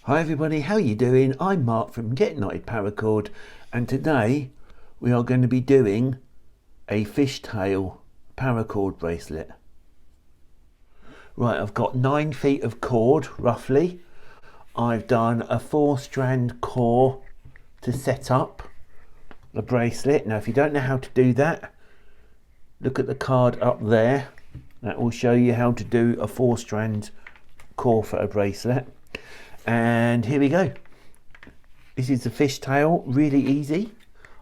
Hi everybody, how are you doing? I'm Mark from Get Knotted Paracord, and today we are going to be doing a fishtail paracord bracelet. Right, I've got 9 feet of cord roughly. I've done a 4-strand core to set up the bracelet. Now if you don't know how to do that, look at the card up there. That will show you how to do a 4-strand core for a bracelet. And here we go. This is the fishtail, really easy.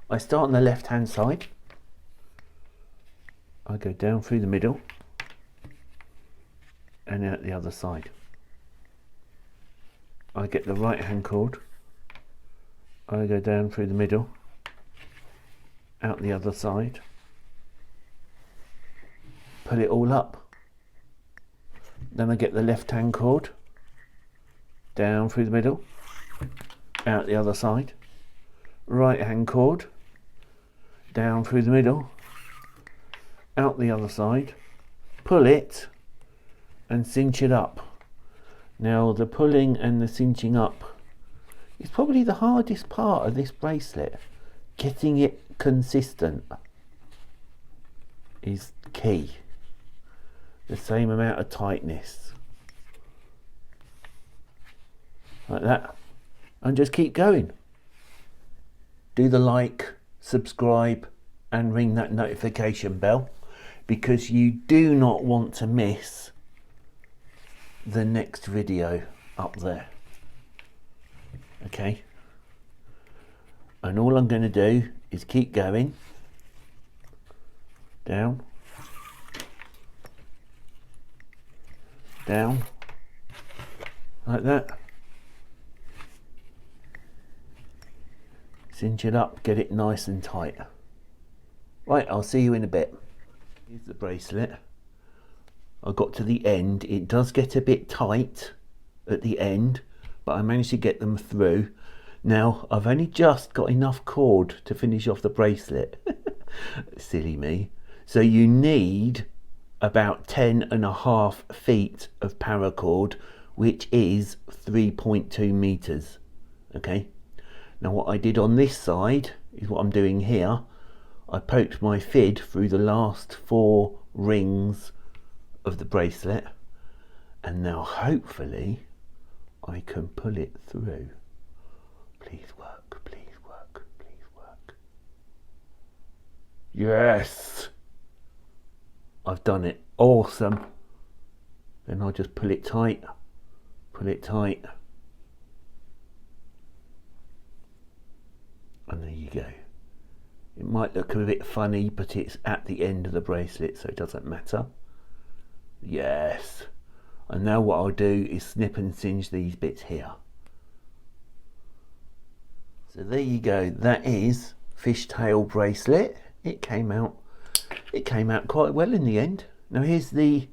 I start on the left hand side. I go down through the middle and out the other side. I get the right hand cord. I go down through the middle, out the other side. Pull it all up. Then I get the left hand cord. Down through the middle, out the other side, right hand cord, down through the middle, out the other side, pull it and cinch it up. Now the pulling and the cinching up is probably the hardest part of this bracelet. Getting it consistent is key. The same amount of tightness. Like that, and just keep going. Do the like, subscribe and ring that notification bell, because you do not want to miss the next video up there. Okay, and all I'm going to do is keep going down, down, like that. Cinch it up, get it nice and tight. Right, I'll see you in a bit. Here's the bracelet. I got to the end. It does get a bit tight at the end, but I managed to get them through. Now, I've only just got enough cord to finish off the bracelet. Silly me. So you need about 10.5 feet of paracord, which is 3.2 meters. Okay. Now what I did on this side is what I'm doing here. I poked my fid through the last 4 rings of the bracelet, and now hopefully I can pull it through. Please work, please work, please work. Yes! I've done it. Awesome. Then I'll just pull it tight, pull it tight. And there you go. It might look a bit funny, but it's at the end of the bracelet, so it doesn't matter. Yes. And now what I'll do is snip and singe these bits here. So there you go. That is fishtail bracelet. It came out quite well in the end. Now here's the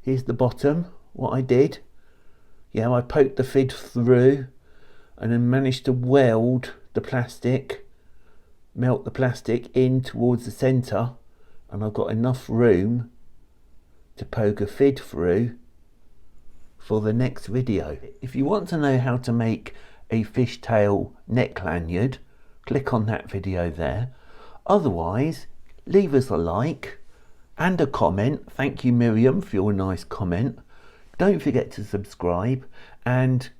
bottom. What I did. Yeah, I poked the fid through and then managed to weld the plastic, melt the plastic in towards the center, and I've got enough room to poke a fid through for the next video. If you want to know how to make a fishtail neck lanyard, click on that video there. Otherwise, leave us a like and a comment. Thank you, Miriam, for your nice comment. Don't forget to subscribe, and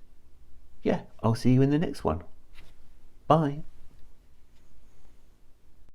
yeah, I'll see you in the next one. Bye.